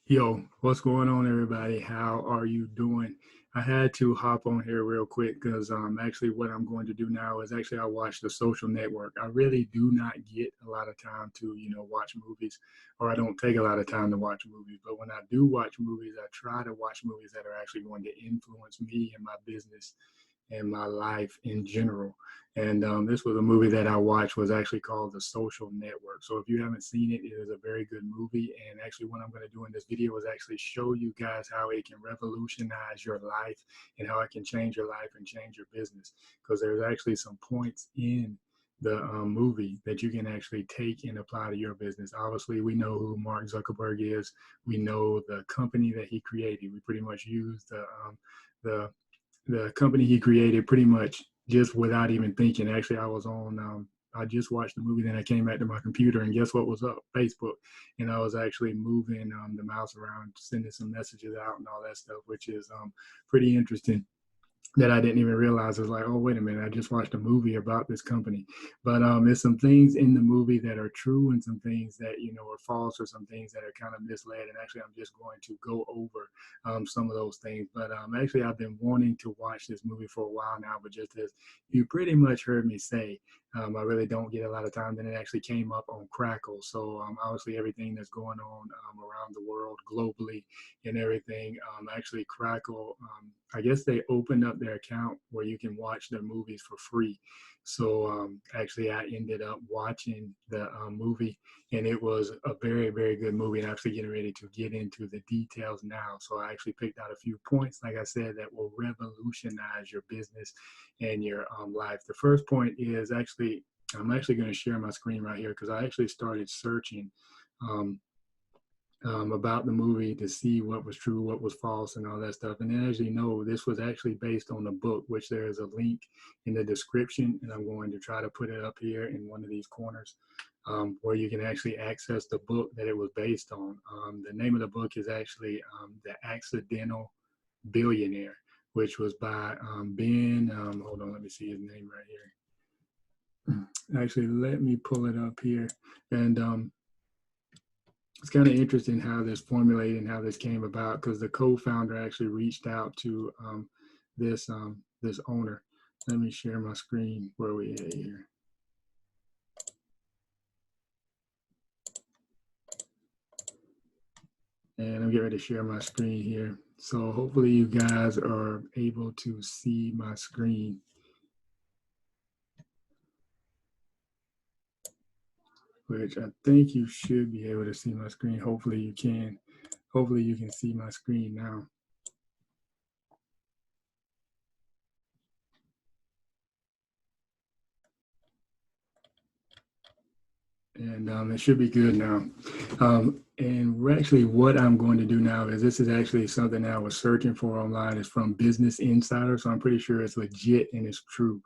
Yo, what's going on, everybody? How are you doing? I had to hop on here real quick because actually what I'm going to do now is actually I watch The Social Network. I really do not get a lot of time to, watch movies, or I don't take a lot of time to watch movies. But when I do watch movies, I try to watch movies that are actually going to influence me and my business and my life in general. And this was a movie that I watched was actually called The Social Network. So if you haven't seen it, it is a very good movie. And actually what I'm going to do in this video is actually show you guys how it can revolutionize your life and how it can change your life and change your business. Because there's actually some points in the movie that you can actually take and apply to your business. Obviously, we know who Mark Zuckerberg is. We know the company that he created. We pretty much use the the company he created pretty much just without even thinking. Actually, I just watched the movie, then I came back to my computer, and guess what was up? Facebook. And I was actually moving the mouse around, sending some messages out and all that stuff, which is pretty interesting that I didn't even realize. It's like, oh, wait a minute, I just watched a movie about this company. But there's some things in the movie that are true and some things that, are false, or some things that are kind of misled. And actually, I'm just going to go over some of those things. But actually, I've been wanting to watch this movie for a while now, but just as you pretty much heard me say, I really don't get a lot of time. Then it actually came up on Crackle. So obviously, everything that's going on around the world globally and everything, actually Crackle, I guess they opened up their account where you can watch their movies for free. So actually, I ended up watching the movie, and it was a very, very good movie. And I'm actually getting ready to get into the details now. So I actually picked out a few points, like I said, that will revolutionize your business and your life. The first point is actually, I'm actually going to share my screen right here because I actually started searching um, about the movie to see what was true, what was false, and all that stuff. And then, as you know, this was actually based on a book, which there is a link in the description, and I'm going to try to put it up here in one of these corners where you can actually access the book that it was based on. The name of the book is actually The Accidental Billionaire, which was by Ben. Hold on, let me see his name right here. Actually, let me pull it up here. And it's kind of interesting how this formulated and how this came about, because the co-founder actually reached out to this owner. Let me share my screen. Where are we at here? And I'm getting ready to share my screen here. So hopefully you guys are able to see my screen. Which I think you should be able to see my screen. Hopefully you can. Hopefully you can see my screen now. And it should be good now. And actually what I'm going to do now is, this is actually something that I was searching for online. It's from Business Insider, so I'm pretty sure it's legit and it's true.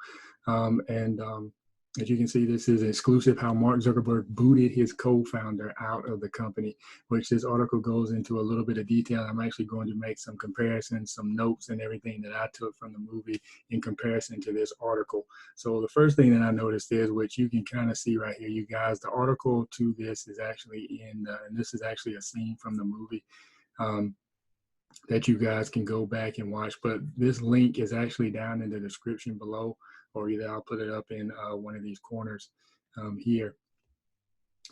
And as you can see, this is exclusive how Mark Zuckerberg booted his co-founder out of the company, which this article goes into a little bit of detail. I'm actually going to make some comparisons, some notes and everything that I took from the movie in comparison to this article. So the first thing that I noticed is, which you can kind of see right here, you guys, the article to this is actually and this is actually a scene from the movie. That you guys can go back and watch. But this link is actually down in the description below, or either I'll put it up in one of these corners here.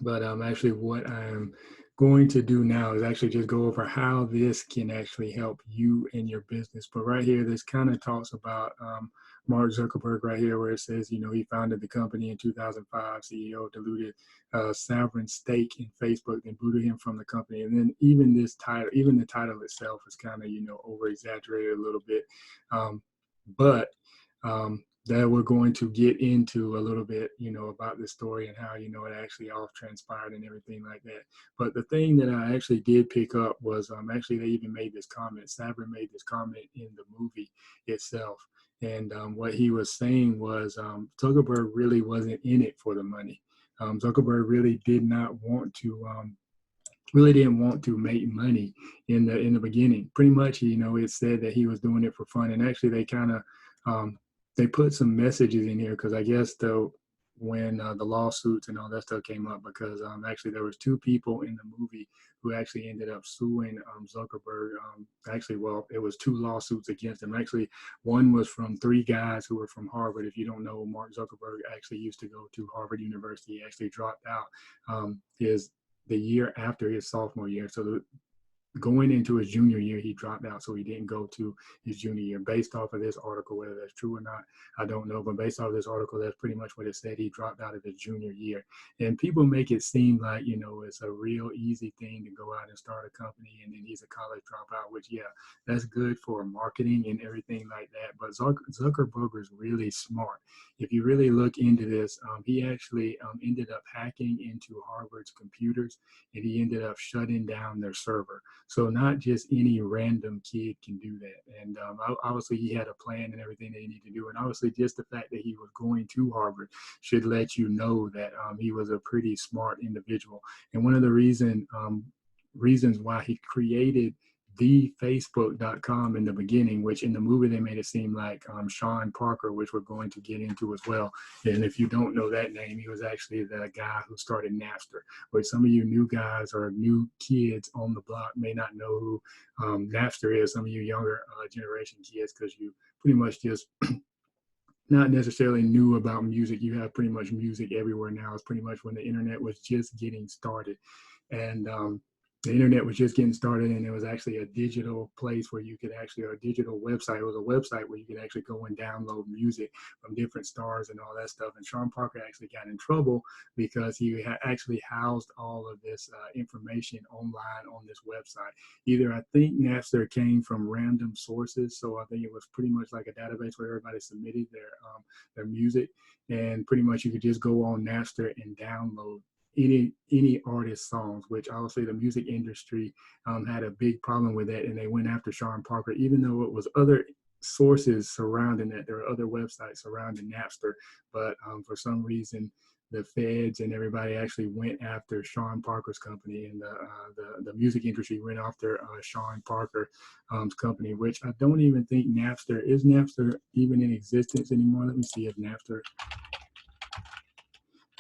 But actually what I'm going to do now is actually just go over how this can actually help you in your business. But right here, this kind of talks about Mark Zuckerberg right here, where it says, he founded the company in 2005, CEO diluted sovereign stake in Facebook, then booted him from the company. And then even this title, even the title itself is kind of, over exaggerated a little bit. But that we're going to get into a little bit, about this story and how, it actually all transpired and everything like that. But the thing that I actually did pick up was actually they even made this comment. Saber made this comment in the movie itself. And what he was saying was Zuckerberg really wasn't in it for the money. Zuckerberg really did not want to really didn't want to make money in the beginning. Pretty much, it said that he was doing it for fun. And actually they kind of they put some messages in here, because I guess when the lawsuits and all that stuff came up, because actually there was two people in the movie who actually ended up suing Zuckerberg. Actually, well, it was two lawsuits against him. Actually, one was from three guys who were from Harvard. If you don't know, Mark Zuckerberg actually used to go to Harvard University. He actually dropped out his the year after his sophomore year. So going into his junior year, he dropped out, so he didn't go to his junior year. Based off of this article, whether that's true or not, I don't know. But based off of this article, that's pretty much what it said. He dropped out of his junior year. And people make it seem like, it's a real easy thing to go out and start a company, and then he's a college dropout, which, yeah, that's good for marketing and everything like that. But Zuckerberg is really smart. If you really look into this, he actually ended up hacking into Harvard's computers, and he ended up shutting down their server. So not just any random kid can do that. And obviously he had a plan and everything that he needed to do. And obviously just the fact that he was going to Harvard should let you know that he was a pretty smart individual. And one of the reasons why he created the Facebook.com in the beginning, which in the movie they made it seem like Sean Parker, which we're going to get into as well. And if you don't know that name, he was actually the guy who started Napster, which some of you new guys or new kids on the block may not know who Napster is. Some of you younger generation kids, because you pretty much just not necessarily knew about music. You have pretty much music everywhere now. It's pretty much when the internet was just getting started. And the internet was just getting started, and it was actually a digital place where you could actually, or a digital website. It was a website where you could actually go and download music from different stars and all that stuff. And Sean Parker actually got in trouble because he actually housed all of this information online on this website. Either I think Napster came from random sources, so I think it was pretty much like a database where everybody submitted their music, and pretty much you could just go on Napster and download any artist songs, which obviously the music industry had a big problem with that, and they went after Sean Parker, even though it was other sources surrounding that. There are other websites surrounding Napster, but for some reason the feds and everybody actually went after Sean Parker's company, and the music industry went after Sean Parker's company, which I don't even think Napster even in existence anymore. Let me see if Napster.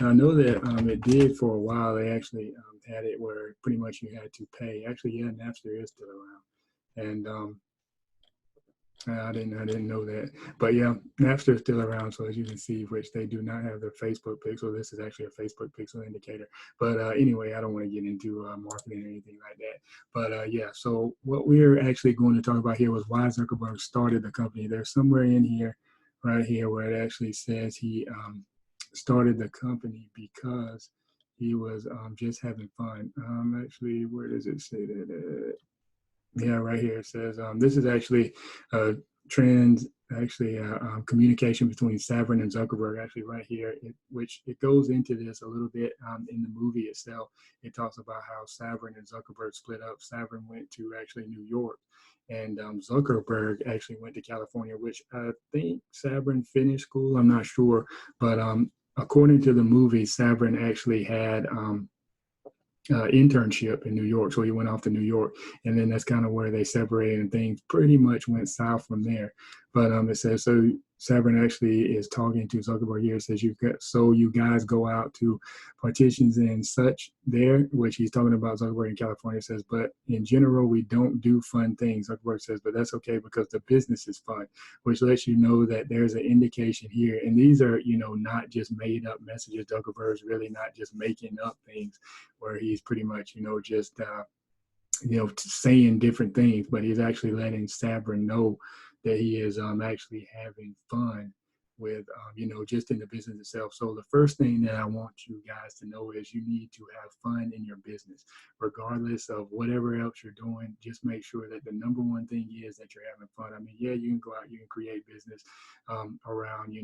I know that it did for a while. They actually had it where pretty much you had to pay. Actually, yeah, Napster is still around, and I didn't know that. But yeah, Napster is still around. So as you can see, which they do not have their Facebook pixel. This is actually a Facebook pixel indicator. But anyway, I don't want to get into marketing or anything like that. But yeah, so what we're actually going to talk about here was why Zuckerberg started the company. There's somewhere in here, right here, where it actually says he started the company because he was just having fun. Actually, where does it say that? Yeah, right here it says this is actually communication between Savin and Zuckerberg. Actually, right here, which it goes into this a little bit in the movie itself. It talks about how Savin and Zuckerberg split up. Savin went to actually New York, and Zuckerberg actually went to California, which I think Savin finished school. I'm not sure, but according to the movie, Savin actually had internship in New York. So he went off to New York, and then that's kind of where they separated, and things pretty much went south from there. But it says, so Savin actually is talking to Zuckerberg here. It says, you guys go out to partitions and such there, which he's talking about Zuckerberg in California. Says, but in general, we don't do fun things. Zuckerberg says, but that's okay because the business is fun, which lets you know that there's an indication here. And these are, not just made up messages. Zuckerberg's really not just making up things where he's pretty much, just, saying different things, but he's actually letting Savin know that he is actually having fun with, just in the business itself. So the first thing that I want you guys to know is you need to have fun in your business, regardless of whatever else you're doing. Just make sure that the number one thing is that you're having fun. I mean, yeah, you can go out, you can create business around,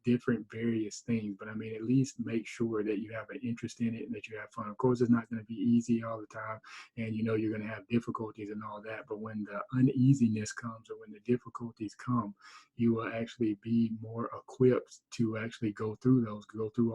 different various things, but I mean, at least make sure that you have an interest in it and that you have fun. Of course, it's not going to be easy all the time, and you're going to have difficulties and all that, but when the uneasiness comes or when the difficulties come, you will actually be more more equipped to actually go through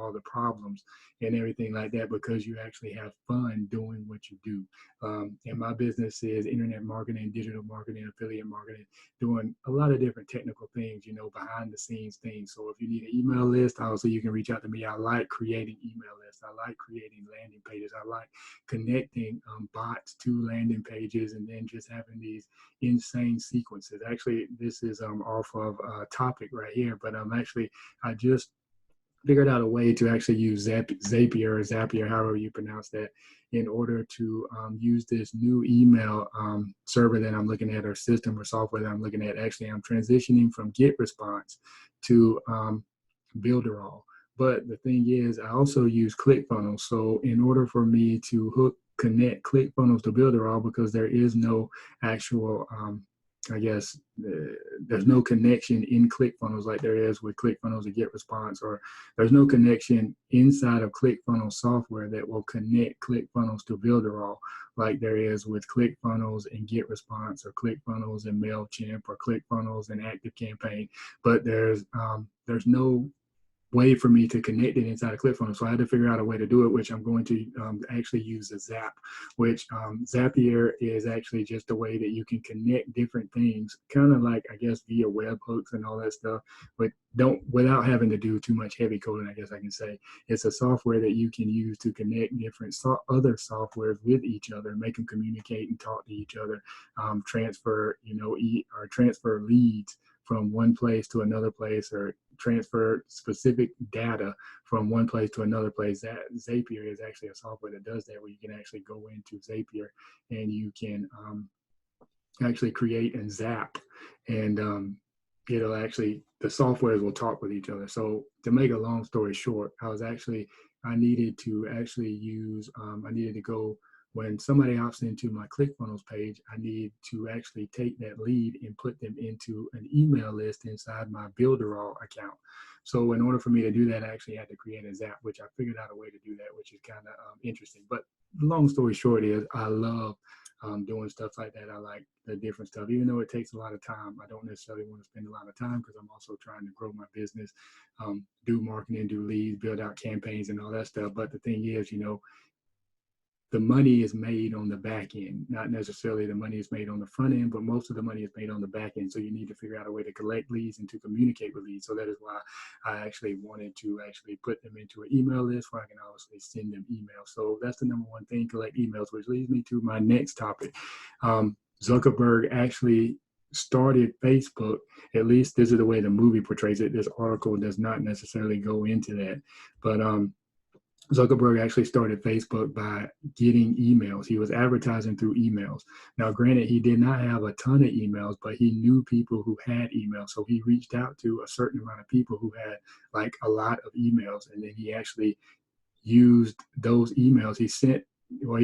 all the problems and everything like that, because you actually have fun doing what you do. And my business is internet marketing, digital marketing, affiliate marketing, doing a lot of different technical things, behind the scenes things. So if you need an email list, obviously you can reach out to me. I like creating email lists. I like creating landing pages. I like connecting bots to landing pages and then just having these insane sequences. Actually, this is off of a topic right here, but I just figured out a way to actually use Zapier, however you pronounce that, in order to use this new email server that I'm looking at, or system or software that I'm looking at. Actually, I'm transitioning from GetResponse to Builderall. But the thing is, I also use ClickFunnels. So in order for me to connect ClickFunnels to Builderall, because there is no actual there's no connection in ClickFunnels like there is with ClickFunnels or GetResponse, or there's no connection inside of ClickFunnels software that will connect ClickFunnels to Builderall like there is with ClickFunnels and GetResponse, or ClickFunnels and MailChimp, or ClickFunnels and ActiveCampaign. But there's no way for me to connect it inside of ClickFunnels. So I had to figure out a way to do it, which I'm going to actually use a Zap, which Zapier is actually just a way that you can connect different things, kind of like, I guess, via webhooks and all that stuff, but without having to do too much heavy coding, I guess I can say. It's a software that you can use to connect different other softwares with each other, make them communicate and talk to each other, transfer leads from one place to another place, or transfer specific data from one place to another place. That Zapier is actually a software that does that, where you can actually go into Zapier and you can actually create and Zap, and the softwares will talk with each other. So to make a long story short, I needed to go, when somebody opts into my ClickFunnels page, I need to actually take that lead and put them into an email list inside my Builderall account. So in order for me to do that, I actually had to create a Zap, which I figured out a way to do that, which is kind of interesting. But the long story short is, I love doing stuff like that. I like the different stuff, even though it takes a lot of time. I don't necessarily want to spend a lot of time, because I'm also trying to grow my business, do marketing, do leads, build out campaigns and all that stuff. But the thing is, the money is made on the back end, not necessarily the money is made on the front end, but most of the money is made on the back end. So you need to figure out a way to collect leads and to communicate with leads. So that is why I actually wanted to actually put them into an email list where I can obviously send them emails. So that's the number one thing, collect emails, which leads me to my next topic. Zuckerberg actually started Facebook. At least this is the way the movie portrays it. This article does not necessarily go into that, but Zuckerberg actually started Facebook by getting emails. He was advertising through emails. Now, granted, he did not have a ton of emails, but he knew people who had emails. So he reached out to a certain amount of people who had like a lot of emails. And then he actually used those emails. He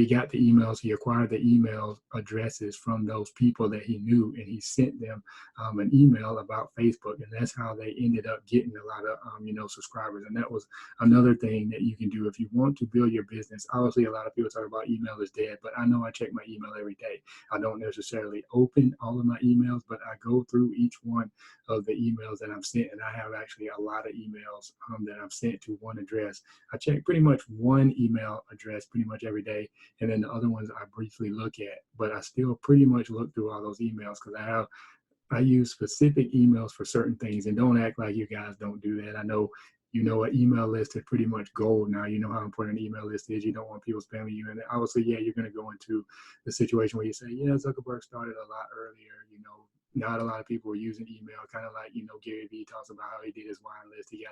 got the emails, he acquired the email addresses from those people that he knew, and he sent them an email about Facebook. And that's how they ended up getting a lot of, subscribers. And that was another thing that you can do if you want to build your business. Obviously, a lot of people talk about email is dead, but I know I check my email every day. I don't necessarily open all of my emails, but I go through each one of the emails that I'm sent, and I have actually a lot of emails that I'm sent to one address. I check pretty much one email address pretty much every day, and then the other ones I briefly look at, but I still pretty much look through all those emails, because I use specific emails for certain things. And don't act like you guys don't do that. I know an email list is pretty much gold now. You know how important an email list is. You don't want people spamming you. And obviously, yeah, you're going to go into the situation where you say, yeah, Zuckerberg started a lot earlier, not a lot of people were using email, kind of like, Gary Vee talks about how he did his wine list. He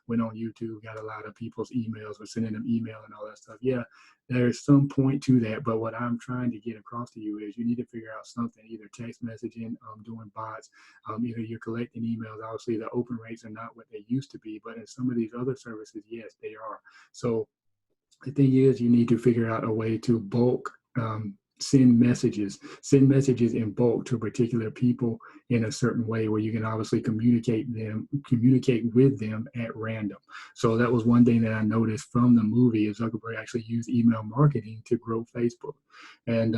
went on YouTube, got a lot of people's emails, was sending them email and all that stuff. Yeah, there's some point to that. But what I'm trying to get across to you is you need to figure out something, either text messaging, doing bots, either you're collecting emails. Obviously, the open rates are not what they used to be, but in some of these other services, yes, they are. So the thing is, you need to figure out a way to bulk send messages in bulk to particular people in a certain way, where you can obviously communicate with them at random. So that was one thing that I noticed from the movie, is Zuckerberg actually used email marketing to grow Facebook. And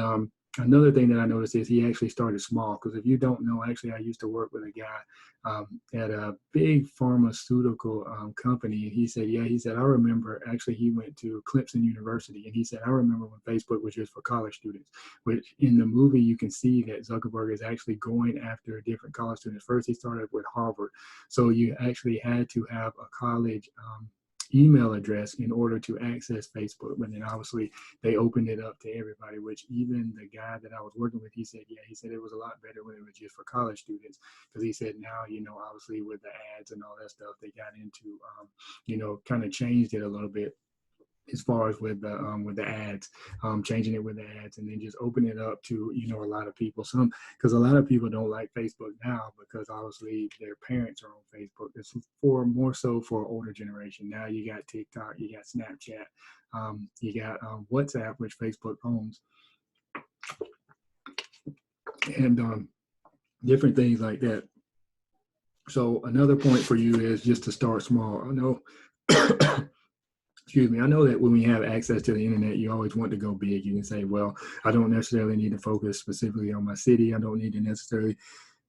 Another thing that I noticed is he actually started small, because if you don't know, actually, I used to work with a guy at a big pharmaceutical company. And he said, yeah, he said, I remember actually he went to Clemson University. And he said, I remember when Facebook was just for college students, which in the movie, you can see that Zuckerberg is actually going after different college students. First, he started with Harvard. So you actually had to have a college email address in order to access Facebook. But then obviously they opened it up to everybody, which even the guy that I was working with, he said, yeah, he said it was a lot better when it was just for college students. Because he said now, obviously with the ads and all that stuff, they got into, kind of changed it a little bit as far as with the ads, changing it with the ads, and then just open it up to a lot of people. Because a lot of people don't like Facebook now because obviously their parents are on Facebook. It's for more so for older generation. Now you got TikTok, you got Snapchat, you got WhatsApp, which Facebook owns, and different things like that. So another point for you is just to start small. I know. Excuse me. I know that when we have access to the internet, you always want to go big. You can say, well, I don't necessarily need to focus specifically on my city. I don't need to necessarily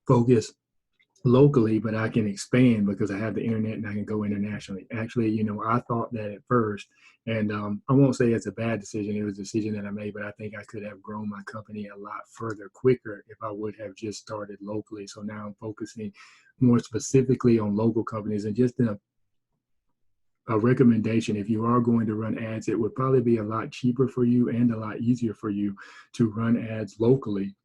focus locally, but I can expand because I have the internet and I can go internationally. Actually, I thought that at first, and I won't say it's a bad decision. It was a decision that I made, but I think I could have grown my company a lot further quicker if I would have just started locally. So now I'm focusing more specifically on local companies, and just in a recommendation, if you are going to run ads, it would probably be a lot cheaper for you and a lot easier for you to run ads locally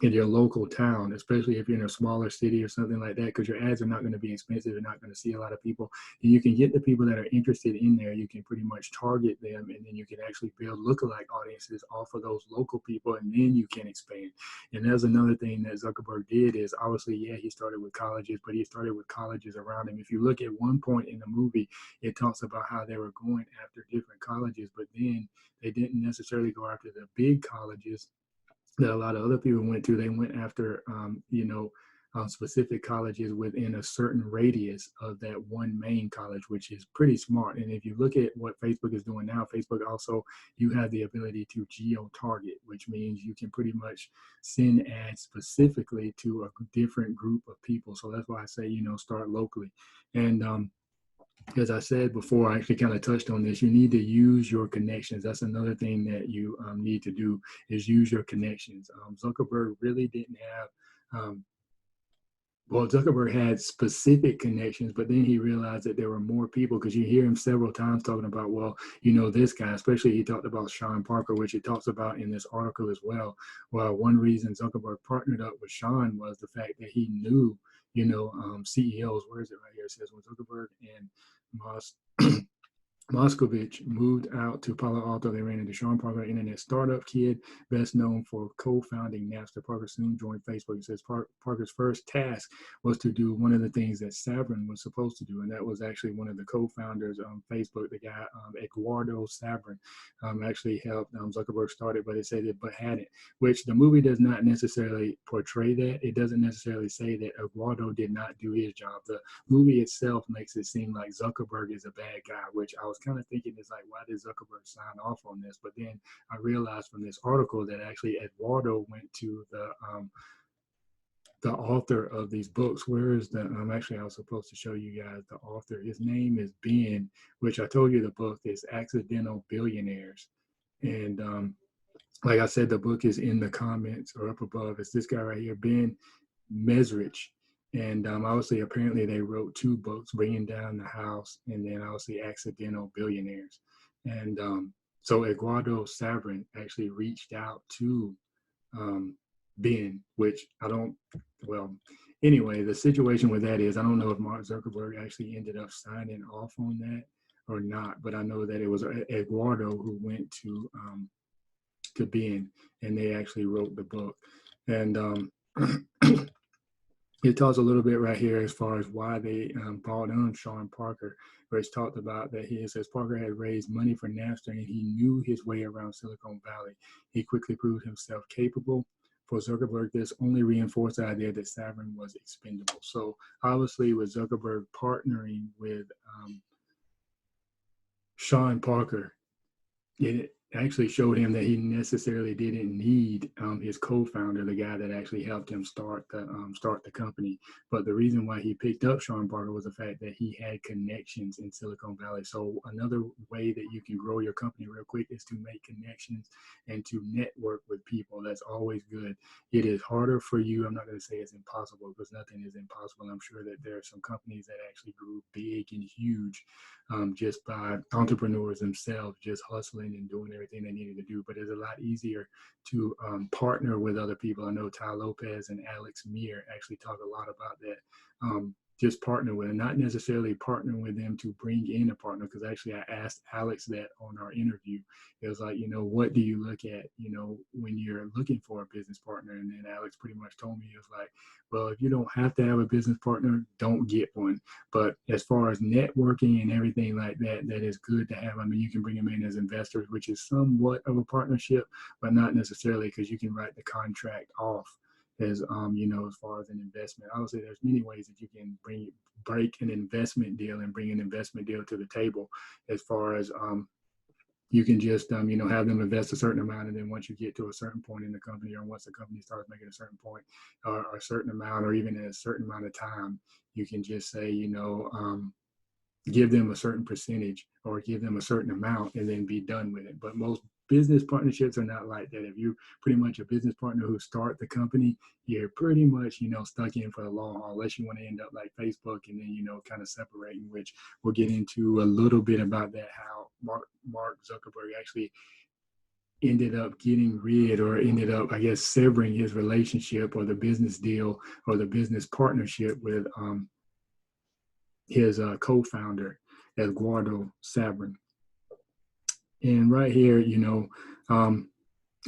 in your local town, especially if you're in a smaller city or something like that, because your ads are not going to be expensive. You're not going to see a lot of people. And you can get the people that are interested in there. You can pretty much target them, and then you can actually build lookalike audiences off of those local people, and then you can expand. And that's another thing that Zuckerberg did is obviously, yeah, he started with colleges, but he started with colleges around him. If you look at one point in the movie, it talks about how they were going after different colleges, but then they didn't necessarily go after the big colleges that a lot of other people went to. They went after, specific colleges within a certain radius of that one main college, which is pretty smart. And if you look at what Facebook is doing now, Facebook also, you have the ability to geo-target, which means you can pretty much send ads specifically to a different group of people. So that's why I say, start locally. And as I said before, I actually kind of touched on this. You need to use your connections. That's another thing that you need to do is use your connections. Zuckerberg really didn't have, Zuckerberg had specific connections, but then he realized that there were more people, because you hear him several times talking about, well, this guy, especially he talked about Sean Parker, which he talks about in this article as well. Well, one reason Zuckerberg partnered up with Sean was the fact that he knew, CEOs. Where is it right here? It says when Zuckerberg and Moss Moskovich moved out to Palo Alto. They ran into Sean Parker, internet startup kid, best known for co-founding Napster. Parker soon joined Facebook. He says Parker's first task was to do one of the things that Sabrin was supposed to do, and that was actually one of the co-founders of Facebook, the guy Eduardo Sabrin, actually helped Zuckerberg start it, but it said it but hadn't, which the movie does not necessarily portray that. It doesn't necessarily say that Eduardo did not do his job. The movie itself makes it seem like Zuckerberg is a bad guy, which I was kind of thinking is like, why did Zuckerberg sign off on this? But then I realized from this article that actually Eduardo went to the author of these books. Where is the, actually I was supposed to show you guys the author. His name is Ben, which I told you the book is Accidental Billionaires. And like I said, the book is in the comments or up above. It's this guy right here, Ben Mesrich. And obviously, apparently, they wrote two books, Bringing Down the House, and then obviously Accidental Billionaires. And so Eduardo Sabrin actually reached out to Ben, which I don't, well, anyway, the situation with that is I don't know if Mark Zuckerberg actually ended up signing off on that or not, but I know that it was Eduardo who went to Ben, and they actually wrote the book. And it talks a little bit right here as far as why they brought on Sean Parker, where it's talked about that he says Parker had raised money for Napster and he knew his way around Silicon Valley. He quickly proved himself capable. For Zuckerberg, this only reinforced the idea that Sabrin was expendable. So obviously with Zuckerberg partnering with Sean Parker, actually showed him that he necessarily didn't need his co-founder, the guy that actually helped him start the company. But the reason why he picked up Sean Parker was the fact that he had connections in Silicon Valley. So another way that you can grow your company real quick is to make connections and to network with people. That's always good. It is harder for you. I'm not going to say it's impossible, because nothing is impossible. I'm sure that there are some companies that actually grew big and huge just by entrepreneurs themselves, just hustling and doing everything they needed to do. But it's a lot easier to partner with other people. I know Ty Lopez and Alex Meir actually talk a lot about that. Just partner with them, not necessarily partnering with them to bring in a partner. Because actually, I asked Alex that on our interview. It was like, what do you look at, when you're looking for a business partner? And then Alex pretty much told me, it was like, well, if you don't have to have a business partner, don't get one. But as far as networking and everything like that, that is good to have. I mean, you can bring them in as investors, which is somewhat of a partnership, but not necessarily, because you can write the contract off as as far as an investment. Obviously, there's many ways that you can break an investment deal and bring an investment deal to the table. As far as you can just have them invest a certain amount, and then once you get to a certain point in the company, or once the company starts making a certain point, or a certain amount, or even in a certain amount of time, you can just say, give them a certain percentage or give them a certain amount and then be done with it. But most business partnerships are not like that. If you're pretty much a business partner who start the company, you're pretty much, stuck in for the long haul, unless you want to end up like Facebook and then, kind of separating, which we'll get into a little bit about that, how Mark Zuckerberg actually ended up getting rid, or ended up, I guess, severing his relationship or the business deal or the business partnership with his co-founder, Eduardo Sabrin. And right here,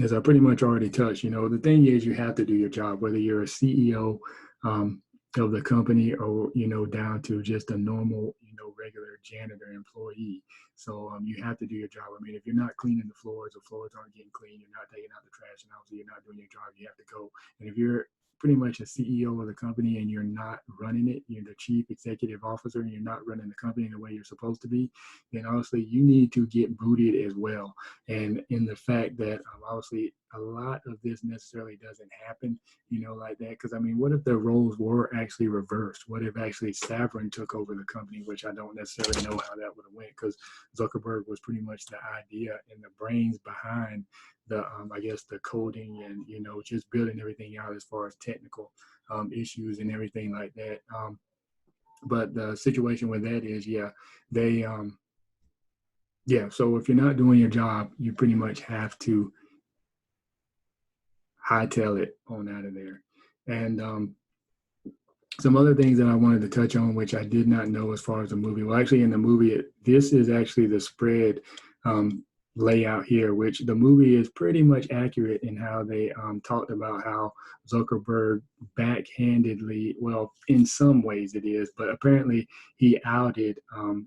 as I pretty much already touched, the thing is, you have to do your job, whether you're a CEO of the company, or, down to just a normal, regular janitor employee. So you have to do your job. I mean, if you're not cleaning the floors aren't getting clean, you're not taking out the trash, and obviously you're not doing your job, you have to go. And if you're pretty much a CEO of the company and you're not running it, you're the chief executive officer, and you're not running the company the way you're supposed to be, then obviously you need to get booted as well. And in the fact that obviously a lot of this necessarily doesn't happen, like that. Because I mean, what if the roles were actually reversed? What if actually Sabrin took over the company, which I don't necessarily know how that would have went, because Zuckerberg was pretty much the idea and the brains behind the I guess the coding and just building everything out as far as technical issues and everything like that. But the situation with that is, they so if you're not doing your job, you pretty much have to hightail it on out of there. And some other things that I wanted to touch on, which I did not know as far as the movie. Well, actually, in the movie, this is actually the spread layout here, which the movie is pretty much accurate in how they talked about how Zuckerberg backhandedly, well, in some ways it is, but apparently he outed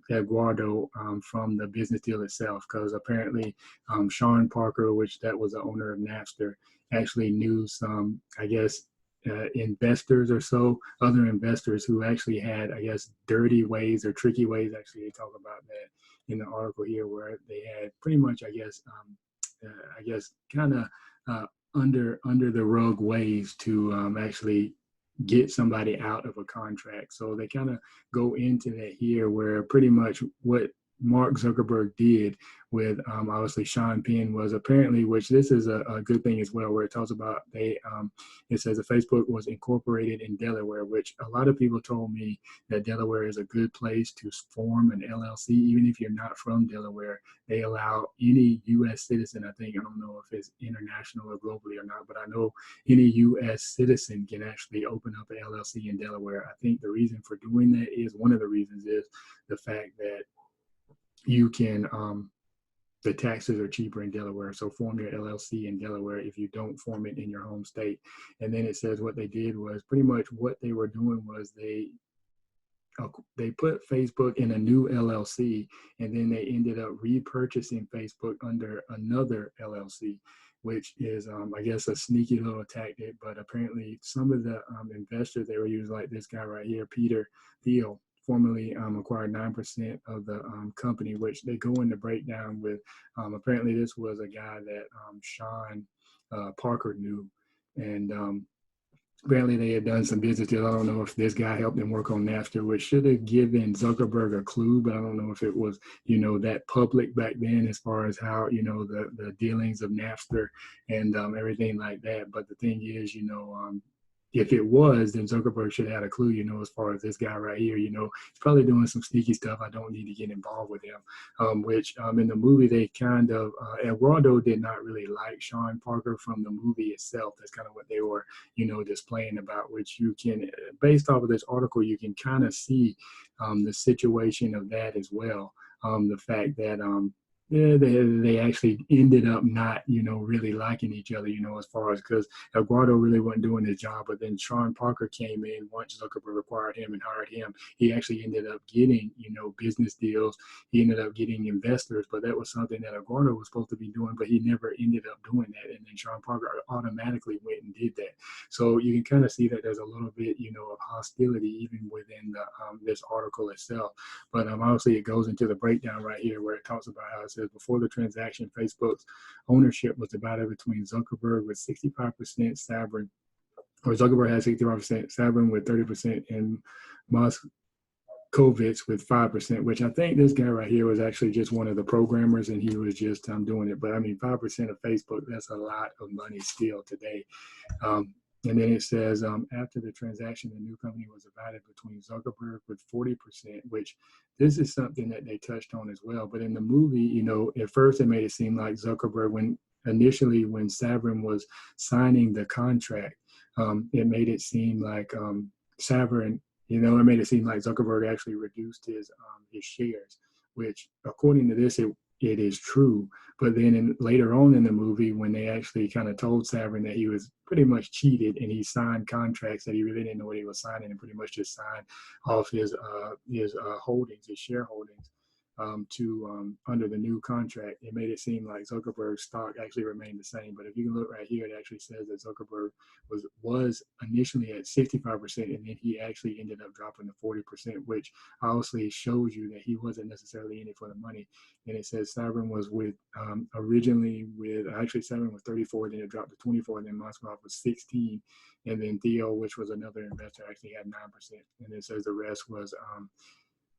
Eduardo from the business deal itself, because apparently Sean Parker, which that was the owner of Napster, actually knew some, I guess, investors or so, other investors who actually had, I guess, dirty ways or tricky ways. Actually, they talk about that in the article here, where they had pretty much, I guess, kind of under the rug ways to actually get somebody out of a contract. So they kind of go into that here, where pretty much what Mark Zuckerberg did with obviously Sean Penn was apparently, which this is a good thing as well, where it talks about it says that Facebook was incorporated in Delaware, which a lot of people told me that Delaware is a good place to form an LLC, even if you're not from Delaware. They allow any U.S. citizen, I think, I don't know if it's international or globally or not, but I know any U.S. citizen can actually open up an LLC in Delaware. I think the reason for doing that is, one of the reasons is the fact that you can the taxes are cheaper in Delaware. So form your LLC in Delaware if you don't form it in your home state. And then it says what they did was, pretty much what they were doing was they put Facebook in a new LLC, and then they ended up repurchasing Facebook under another LLC, which is, I guess, a sneaky little tactic. But apparently some of the investors they were using, like this guy right here, Peter Thiel, formerly acquired 9% of the company, which they go into breakdown with. Apparently, this was a guy that Sean Parker knew, and apparently they had done some business deals. I don't know if this guy helped them work on Napster, which should have given Zuckerberg a clue, but I don't know if it was, that public back then as far as how, the dealings of Napster and everything like that. But the thing is, if it was, then Zuckerberg should have had a clue, as far as this guy right here, he's probably doing some sneaky stuff. I don't need to get involved with him, which in the movie, they kind of, Eduardo did not really like Sean Parker from the movie itself. That's kind of what they were, displaying about, which you can, based off of this article, you can kind of see the situation of that as well. The fact that, yeah, they actually ended up not, really liking each other, as far as, because Eduardo really wasn't doing his job, but then Sean Parker came in once Zuckerberg acquired him and hired him. He actually ended up getting, business deals. He ended up getting investors, but that was something that Eduardo was supposed to be doing, but he never ended up doing that. And then Sean Parker automatically went and did that. So you can kind of see that there's a little bit, of hostility even within the this article itself. But obviously it goes into the breakdown right here where it talks about how it says before the transaction, Facebook's ownership was divided between Zuckerberg with 65% Sabrin, or Zuckerberg had 65%, Sabrin with 30%, and Moskovitz with 5%, which I think this guy right here was actually just one of the programmers and he was just doing it. But I mean, 5% of Facebook, that's a lot of money still today. And then it says, after the transaction, the new company was divided between Zuckerberg with 40%, which this is something that they touched on as well. But in the movie, at first it made it seem like Zuckerberg, when Sabrin was signing the contract, it made it seem like Sabrin, it made it seem like Zuckerberg actually reduced his shares, which according to this, it is true. But then later on in the movie, when they actually kind of told Sabrin that he was pretty much cheated and he signed contracts that he really didn't know what he was signing and pretty much just signed off his holdings, his shareholdings, to under the new contract, it made it seem like Zuckerberg's stock actually remained the same. But if you look right here, it actually says that Zuckerberg was initially at 65%, and then he actually ended up dropping to 40%, which obviously shows you that he wasn't necessarily in it for the money. And it says Sabrin was with Sabrin was 34, then it dropped to 24, and then Moskov was 16, and then Thiel, which was another investor, actually had 9%. And it says the rest was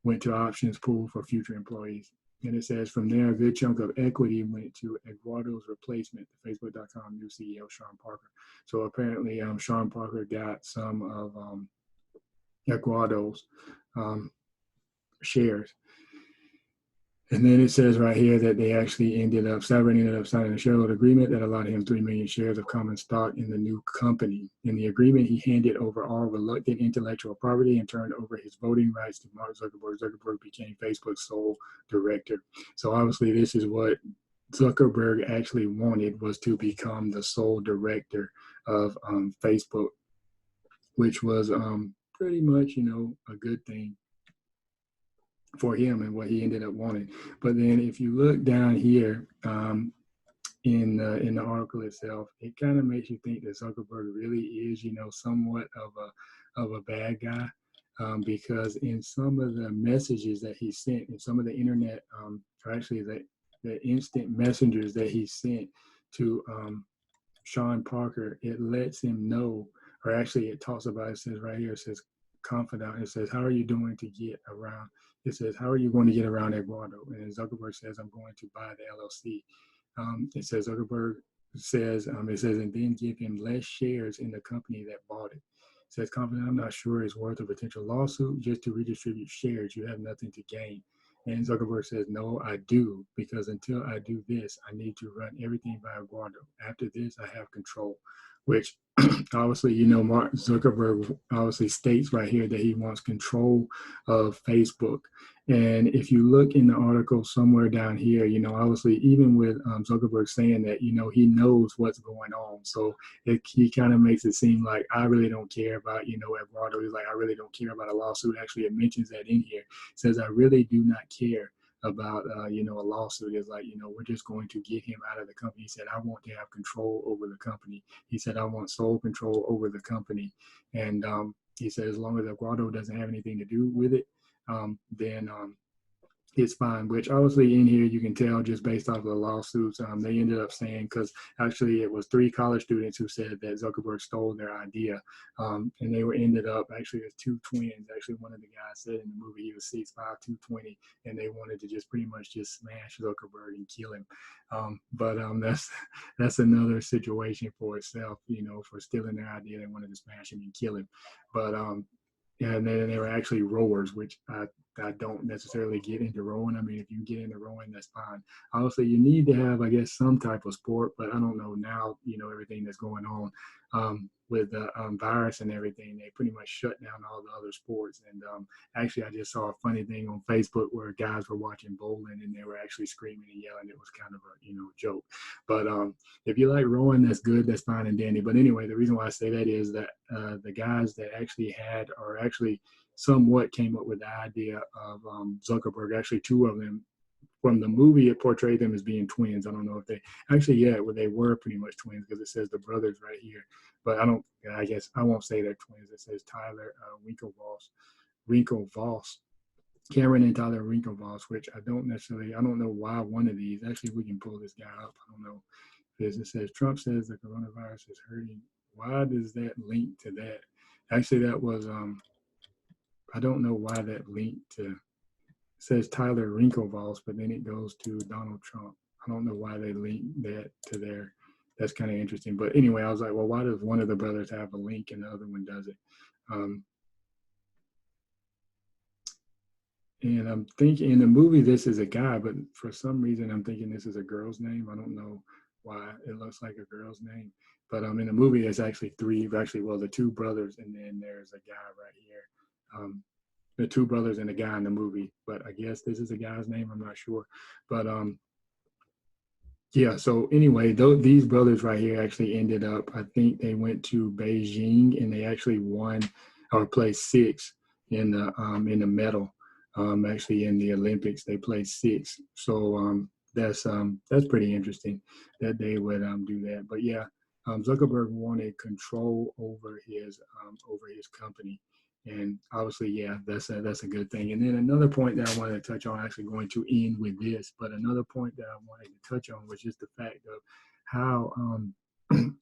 went to options pool for future employees. And it says from there, a good chunk of equity went to Eduardo's replacement, the Facebook.com new CEO, Sean Parker. So apparently, Sean Parker got some of Eduardo's shares. And then it says right here that they actually Sabrin ended up signing a shareholder agreement that allowed him 3 million shares of common stock in the new company. In the agreement, he handed over all reluctant intellectual property and turned over his voting rights to Mark Zuckerberg. Zuckerberg became Facebook's sole director. So obviously this is what Zuckerberg actually wanted, was to become the sole director of Facebook, which was pretty much, a good thing for him and what he ended up wanting. But then if you look down here in the article itself, it kind of makes you think that Zuckerberg really is, somewhat of a bad guy, because in some of the messages that he sent, in some of the internet, or actually the instant messengers that he sent to Sean Parker, it lets him know, or actually it talks about, it says right here, it says confidant, it says, how are you doing to get around? It says, how are you going to get around Eduardo? And Zuckerberg says, I'm going to buy the LLC. It says, Zuckerberg says, and then give him less shares in the company that bought it. It says, confidant, I'm not sure it's worth a potential lawsuit just to redistribute shares. You have nothing to gain. And Zuckerberg says, no, I do, because until I do this, I need to run everything by Eduardo. After this, I have control, which obviously, Mark Zuckerberg obviously states right here that he wants control of Facebook. And if you look in the article somewhere down here, obviously, even with Zuckerberg saying that, he knows what's going on. So he kind of makes it seem like, I really don't care about, Eduardo. He's like, I really don't care about a lawsuit. Actually, it mentions that in here. It says, I really do not care about, a lawsuit. Is like, we're just going to get him out of the company. He said, I want to have control over the company. He said, I want sole control over the company. And he said, as long as Eduardo doesn't have anything to do with it, then it's fine, which obviously in here you can tell just based off of the lawsuits. They ended up saying, because actually it was 3 college students who said that Zuckerberg stole their idea, and they were ended up actually as 2 twins. Actually, one of the guys said in the movie he was 6'5", 220, and they wanted to just pretty much just smash Zuckerberg and kill him. But that's another situation for itself, for stealing their idea. They wanted to smash him and kill him, but yeah, and then they were actually rowers, which I don't necessarily get into rowing. I mean, if you get into rowing, that's fine. Obviously, you need to have, I guess, some type of sport, but I don't know now, everything that's going on with the virus and everything, they pretty much shut down all the other sports. And actually, I just saw a funny thing on Facebook where guys were watching bowling and they were actually screaming and yelling. It was kind of a, joke. But if you like rowing, that's good. That's fine and dandy. But anyway, the reason why I say that is that the guys that actually had, or actually somewhat came up with the idea of Zuckerberg, actually 2 of them from the movie, it portrayed them as being twins. I don't know if they actually, yeah, well, they were pretty much twins because it says the brothers right here. But I guess I won't say they're twins. It says Tyler Winklevoss, Cameron and Tyler Winklevoss, which I don't know why one of these, actually, we can pull this guy up. I don't know. It says Trump says the coronavirus is hurting. Why does that link to that? Actually, that was, I don't know why that linked to, it says Tyler Winklevoss, but then it goes to Donald Trump. I don't know why they linked that to there. That's kind of interesting. But anyway, I was like, well, why does one of the brothers have a link and the other one doesn't? And I'm thinking in the movie, this is a guy, but for some reason, I'm thinking this is a girl's name. I don't know why it looks like a girl's name. But in the movie, there's actually 3, the 2 brothers, and then there's a guy right here. The 2 brothers and a guy in the movie, but I guess this is a guy's name. I'm not sure. But yeah, so anyway, these brothers right here actually ended up, I think they went to Beijing and they actually won or placed 6 in the medal. Actually in the Olympics, they placed 6. So that's pretty interesting that they would do that. But yeah, Zuckerberg wanted control over his company. And obviously, yeah, that's a good thing. And then another point that I wanted to touch on, actually going to end with this, but another point that I wanted to touch on was just the fact of how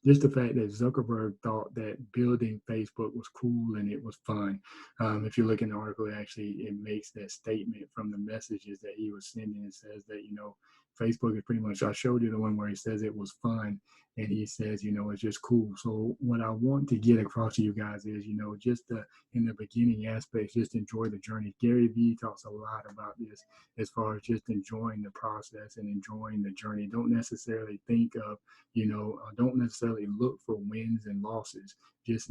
just the fact that Zuckerberg thought that building Facebook was cool and it was fun. If you look in the article, it makes that statement from the messages that he was sending. It says that, Facebook is pretty much, I showed you the one where he says it was fun and he says, it's just cool. So what I want to get across to you guys is, just in the beginning aspects, just enjoy the journey. Gary Vee talks a lot about this as far as just enjoying the process and enjoying the journey. Don't necessarily think of, don't necessarily look for wins and losses. Just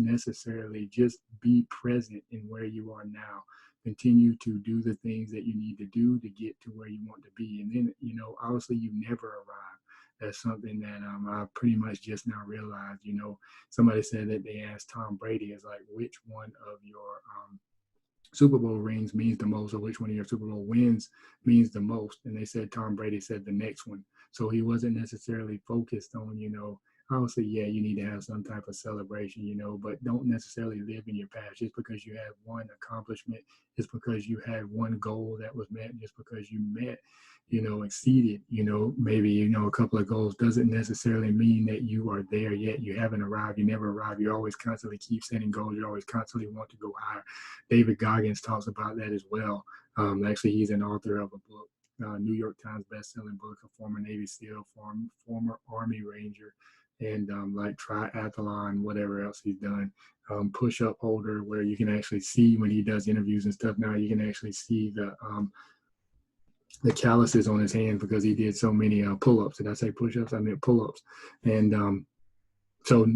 be present in where you are now. Continue to do the things that you need to do to get to where you want to be. And then, obviously you never arrive. That's something that I pretty much just now realized. Somebody said that they asked Tom Brady, is like, which one of your Super Bowl rings means the most, or which one of your Super Bowl wins means the most. And they said Tom Brady said the next one. So he wasn't necessarily focused on, obviously, yeah, you need to have some type of celebration, but don't necessarily live in your past. Just because you had one accomplishment, just because you had one goal that was met, just because you met, exceeded, maybe, a couple of goals doesn't necessarily mean that you are there yet. You haven't arrived. You never arrive. You always constantly keep setting goals. You always constantly want to go higher. David Goggins talks about that as well. Actually, he's an author of a book, New York Times best-selling book, a former Navy SEAL, former Army Ranger, and like triathlon, whatever else he's done. Push-up holder, where you can actually see when he does interviews and stuff. Now you can actually see the calluses on his hands because he did so many pull-ups. Did I say push-ups? I meant pull-ups. And so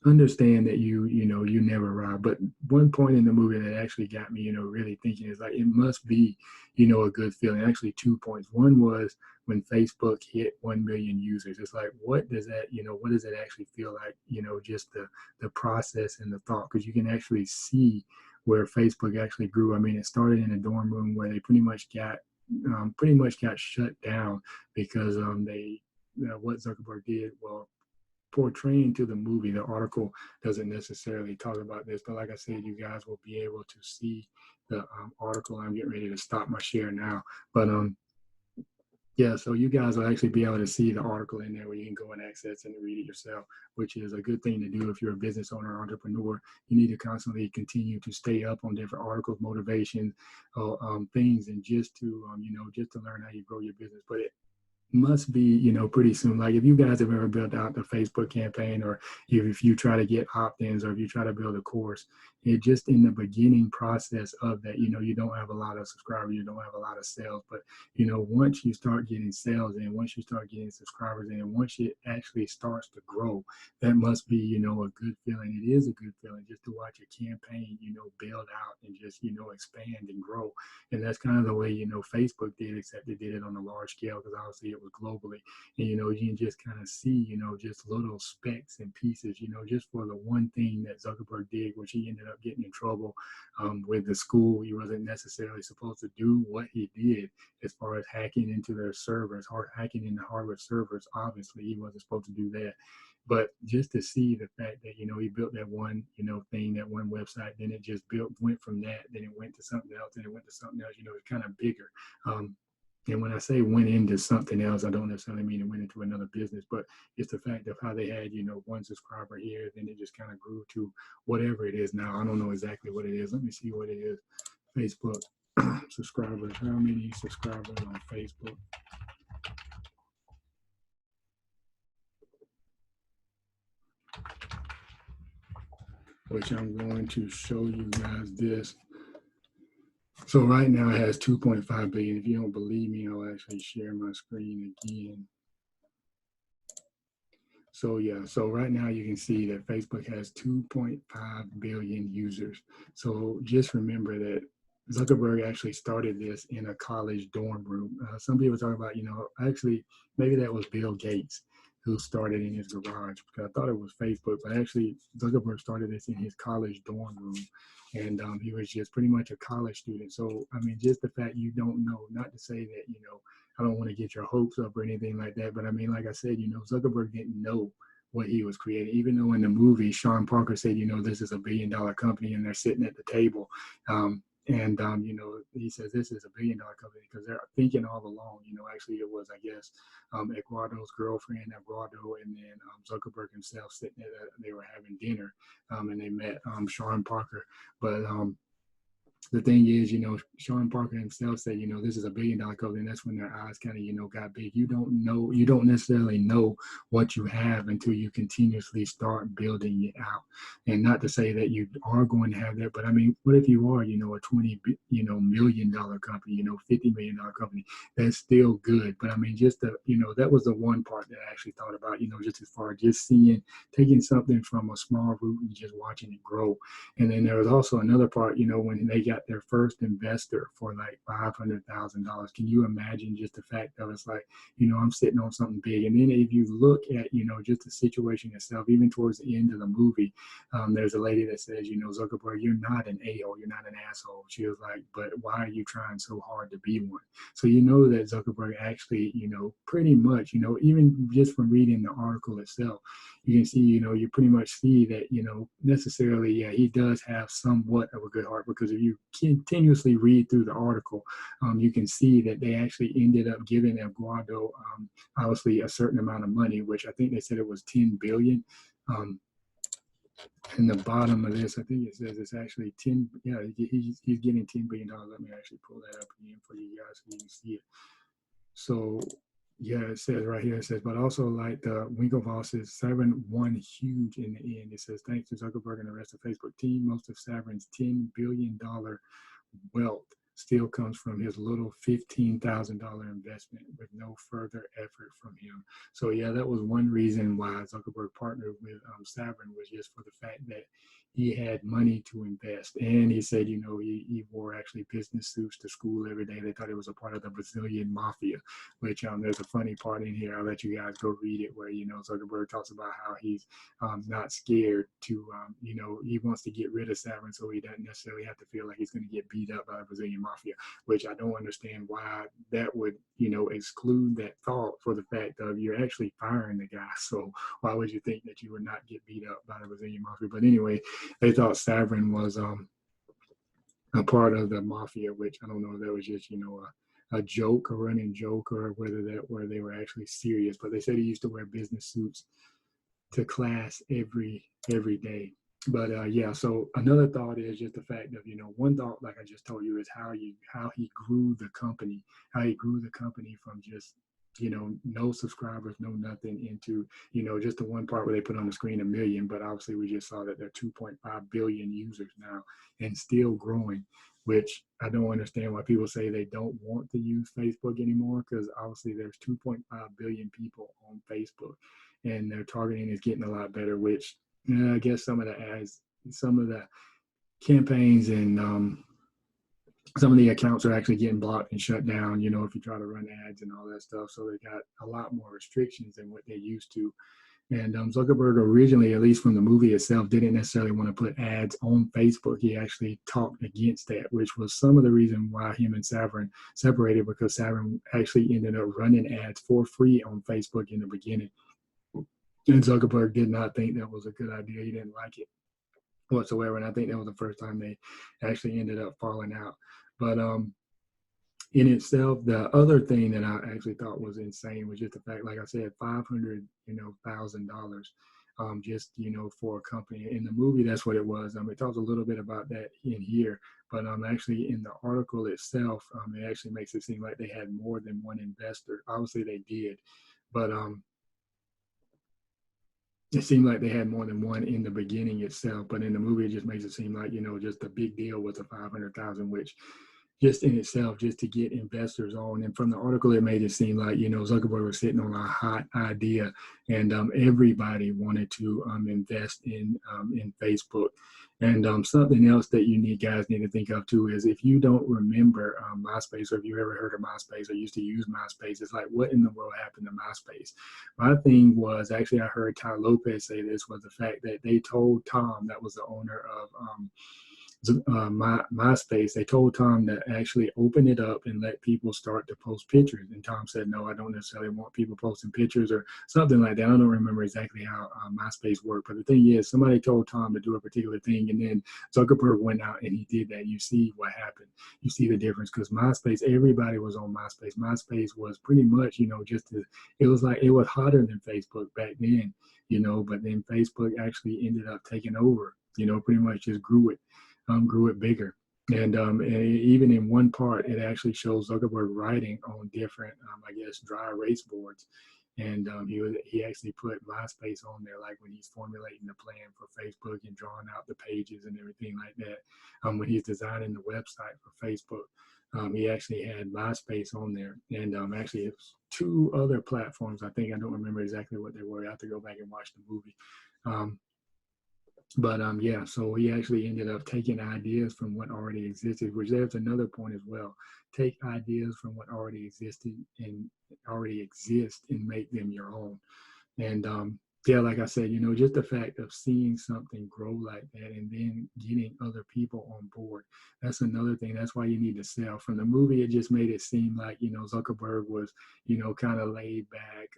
understand that you never arrive. But one point in the movie that actually got me, really thinking is like, it must be, a good feeling. Actually, 2 points. One was when Facebook hit 1 million users. It's like, what does that actually feel like? Just the process and the thought, because you can actually see where Facebook actually grew. I mean, it started in a dorm room where they pretty much got shut down because what Zuckerberg did, well, portraying to the movie. The article doesn't necessarily talk about this, but like I said, you guys will be able to see the article. I'm getting ready to stop my share now, but yeah, so you guys will actually be able to see the article in there where you can go and access and read it yourself, which is a good thing to do if you're a business owner or entrepreneur. You need to constantly continue to stay up on different articles, motivations, things, and just to just to learn how you grow your business. But it must be, pretty soon. Like if you guys have ever built out the Facebook campaign, or if you try to get opt-ins, or if you try to build a course, it just in the beginning process of that, you don't have a lot of subscribers, you don't have a lot of sales. But, once you start getting sales and once you start getting subscribers and once it actually starts to grow, that must be, a good feeling. It is a good feeling just to watch a campaign, build out and just, expand and grow. And that's kind of the way, Facebook did, except they did it on a large scale because obviously it was globally. And, you can just kind of see, just little specks and pieces, just for the one thing that Zuckerberg did, which he ended up getting in trouble with the school. He wasn't necessarily supposed to do what he did as far as hacking into their servers, or hacking into hardware servers. Obviously, he wasn't supposed to do that. But just to see the fact that, he built that one, thing, that one website, then it just went from that, then it went to something else, then it went to something else, it's kind of bigger. And when I say went into something else, I don't necessarily mean it went into another business, but it's the fact of how they had, one subscriber here, then it just kind of grew to whatever it is now. I don't know exactly what it is. Let me see what it is. Facebook subscribers. How many subscribers on Facebook? Which I'm going to show you guys this. So right now it has 2.5 billion. If you don't believe me, I'll actually share my screen again. So yeah, so right now you can see that Facebook has 2.5 billion users. So just remember that Zuckerberg actually started this in a college dorm room. Some people talk about, actually maybe that was Bill Gates who started in his garage, because I thought it was Facebook, but actually Zuckerberg started this in his college dorm room. And he was just pretty much a college student. So, I mean, just the fact you don't know, not to say that, I don't want to get your hopes up or anything like that. But I mean, like I said, Zuckerberg didn't know what he was creating, even though in the movie, Sean Parker said, this is $1 billion company and they're sitting at the table. He says this is $1 billion company because they're thinking all along, actually it was, I guess, Eduardo's girlfriend, Eduardo, and then Zuckerberg himself sitting there, they were having dinner and they met Sean Parker. But the thing is, Sean Parker himself said, this is $1 billion company, and that's when their eyes kind of, got big. You don't necessarily know what you have until you continuously start building it out. And not to say that you are going to have that, but I mean, what if you are, a $20 million company, $50 million company? That's still good. But I mean, just that was the one part that I actually thought about, just as far as just taking something from a small root and just watching it grow. And then there was also another part, when they got their first investor for like $500,000. Can you imagine just the fact that it's like, I'm sitting on something big. And then if you look at, just the situation itself, even towards the end of the movie, there's a lady that says, Zuckerberg, you're not an a-hole, you're not an asshole. She was like, but why are you trying so hard to be one? So that Zuckerberg actually, pretty much, even just from reading the article itself, you can see, you pretty much see that, necessarily, yeah, he does have somewhat of a good heart, because if you continuously read through the article, you can see that they actually ended up giving Eduardo, obviously, a certain amount of money, which I think they said it was 10 billion. In the bottom of this, I think it says it's actually 10. Yeah, he's getting $10 billion. Let me actually pull that up again for you guys so you can see it. So, yeah, it says right here, it says, but also like the Winklevoss's, Savin won huge in the end. It says, thanks to Zuckerberg and the rest of Facebook team, most of Savin's $10 billion wealth still comes from his little $15,000 investment with no further effort from him. So yeah, that was one reason why Zuckerberg partnered with Savin, was just for the fact that he had money to invest. And he said, he wore actually business suits to school every day. They thought it was a part of the Brazilian mafia, which there's a funny part in here. I'll let you guys go read it, where, Zuckerberg talks about how he's not scared to, he wants to get rid of Savin so he doesn't necessarily have to feel like he's going to get beat up by the Brazilian mafia, which I don't understand why that would, exclude that thought for the fact of you're actually firing the guy. So why would you think that you would not get beat up by the Brazilian mafia? But anyway, they thought Savrin was a part of the mafia, which I don't know if that was just, a joke, a running joke, or where they were actually serious. But they said he used to wear business suits to class every day. But yeah, so another thought is just the fact of, one thought, like I just told you, is how he grew the company, from just, no subscribers, no nothing, into, just the one part where they put on the screen 1 million. But obviously we just saw that there are 2.5 billion users now and still growing, which I don't understand why people say they don't want to use Facebook anymore, because obviously there's 2.5 billion people on Facebook and their targeting is getting a lot better, which I guess some of the ads, some of the campaigns, and some of the accounts are actually getting blocked and shut down, if you try to run ads and all that stuff. So they got a lot more restrictions than what they used to. And Zuckerberg originally, at least from the movie itself, didn't necessarily want to put ads on Facebook. He actually talked against that, which was some of the reason why him and Savrin separated, because Savrin actually ended up running ads for free on Facebook in the beginning. And Zuckerberg did not think that was a good idea. He didn't like it whatsoever. And I think that was the first time they actually ended up falling out. But in itself, the other thing that I actually thought was insane was just the fact, like I said, $500,000, just, for a company. In the movie, that's what it was. It talks a little bit about that in here, but actually in the article itself, it actually makes it seem like they had more than one investor. Obviously they did, but it seemed like they had more than one in the beginning itself. But in the movie, it just makes it seem like, just the big deal was the 500,000, which just in itself, just to get investors on. And from the article, it made it seem like, Zuckerberg was sitting on a hot idea, and everybody wanted to invest in Facebook. And something else that guys need to think of too is, if you don't remember MySpace, or if you ever heard of MySpace or used to use MySpace, it's like, what in the world happened to MySpace? My thing was, actually, I heard Ty Lopez say this, was the fact that they told Tom, that was the owner of MySpace, they told Tom to actually open it up and let people start to post pictures. And Tom said, no, I don't necessarily want people posting pictures, or something like that. I don't remember exactly how MySpace worked. But the thing is, somebody told Tom to do a particular thing, and then Zuckerberg went out and he did that. You see what happened. You see the difference, because MySpace, everybody was on MySpace. MySpace was pretty much, it was like, it was hotter than Facebook back then, but then Facebook actually ended up taking over, pretty much just grew it bigger. And even in one part, it actually shows Zuckerberg writing on different, I guess, dry erase boards. And he actually put MySpace on there, like when he's formulating the plan for Facebook and drawing out the pages and everything like that. When he's designing the website for Facebook, he actually had MySpace on there. And actually, it was 2 other platforms. I don't remember exactly what they were. I have to go back and watch the movie. But yeah, so he actually ended up taking ideas from what already existed, which there's another point as well. Take ideas from what already existed and already exist and make them your own. And yeah, like I said, just the fact of seeing something grow like that and then getting other people on board, that's another thing. That's why you need to sell. From the movie, it just made it seem like, Zuckerberg was, kind of laid back,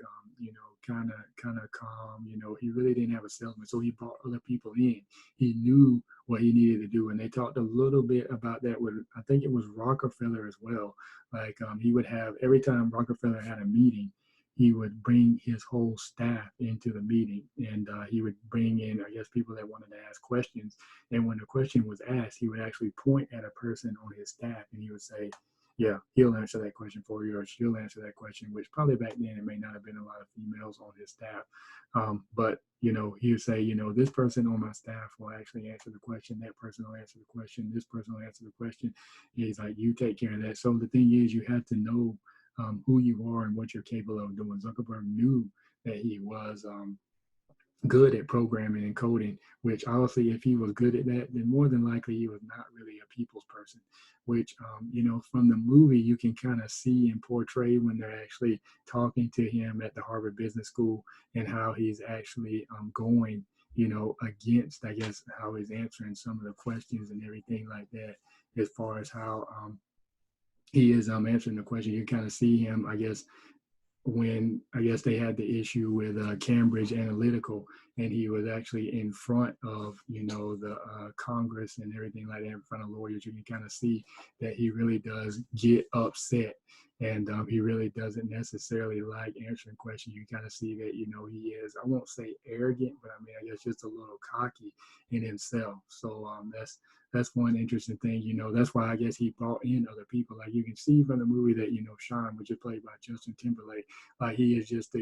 kind of calm. He really didn't have a salesman. So he brought other people in. He knew what he needed to do. And they talked a little bit about that with, I think it was Rockefeller as well. Like he would have, every time Rockefeller had a meeting, he would bring his whole staff into the meeting, and he would bring in, I guess, people that wanted to ask questions. And when the question was asked, he would actually point at a person on his staff, and he would say, yeah, he'll answer that question for you, or she'll answer that question, which probably back then it may not have been a lot of females on his staff. But, he would say, this person on my staff will actually answer the question. That person will answer the question. This person will answer the question. He's like, you take care of that. So the thing is, you have to know who you are and what you're capable of doing. Zuckerberg knew that he was good at programming and coding, which obviously, if he was good at that, then more than likely he was not really a people's person, which, from the movie, you can kind of see and portray when they're actually talking to him at the Harvard Business School, and how he's actually going, against, I guess, how he's answering some of the questions and everything like that, as far as how he is answering the question. You kind of see him, I guess, when I guess they had the issue with Cambridge Analytical, and he was actually in front of the Congress and everything like that, in front of lawyers. You can kind of see that he really does get upset, and he really doesn't necessarily like answering questions. You kind of see that he is, I won't say arrogant, but I mean, I guess just a little cocky in himself. So that's one interesting thing. That's why I guess he brought in other people. Like you can see from the movie that Sean, which is played by Justin Timberlake, like he is just a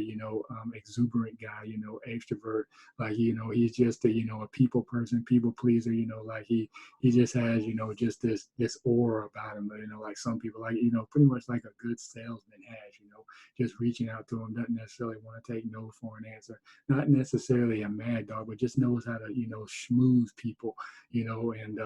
exuberant guy, extrovert. Like he's just a people person, people pleaser. Like he just has just this aura about him. Like some people, like pretty much like a good salesman has. Just reaching out to him, doesn't necessarily want to take no for an answer. Not necessarily a mad dog, but just knows how to schmooze people. And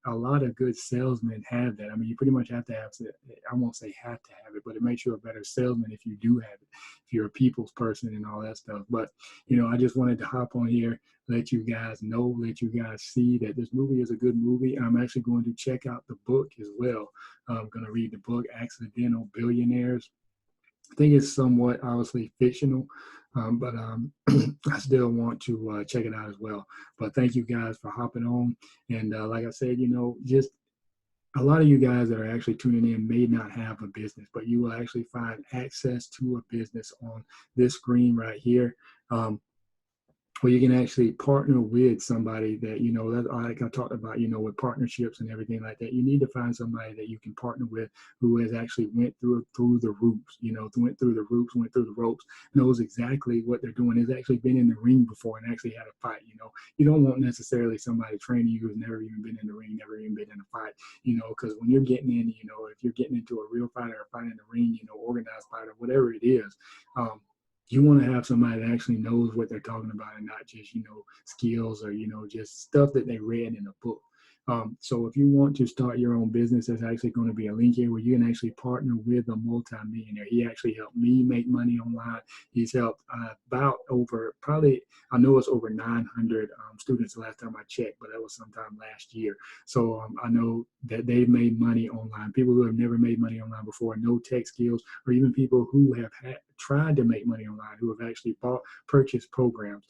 a lot of good salesmen have that. I mean, you pretty much have to have it. I won't say have to have it, but it makes you a better salesman if you do have it, if you're a people's person and all that stuff. But I just wanted to hop on here, let you guys know, let you guys see that this movie is a good movie. I'm actually going to check out the book as well. I'm going to read the book, Accidental Billionaires. I think it's somewhat obviously fictional, but I still want to check it out as well. But thank you guys for hopping on. And like I said, just a lot of you guys that are actually tuning in may not have a business, but you will actually find access to a business on this screen right here. Where you can actually partner with somebody that, that like I talked about, with partnerships and everything like that. You need to find somebody that you can partner with who has actually went through the ropes, went through the ropes, went through the ropes, knows exactly what they're doing, has actually been in the ring before and actually had a fight. You don't want necessarily somebody training you who's never even been in the ring, never even been in a fight, because when you're getting in, if you're getting into a real fight or a fight in the ring, organized fight or whatever it is, you want to have somebody that actually knows what they're talking about and not just, skills or, just stuff that they read in a book. So if you want to start your own business, there's actually going to be a link here where you can actually partner with a multimillionaire. He actually helped me make money online. He's helped about over probably, I know it's over 900 students the last time I checked, but that was sometime last year. So I know that they've made money online. People who have never made money online before, no tech skills, or even people who have tried to make money online, who have actually purchased programs.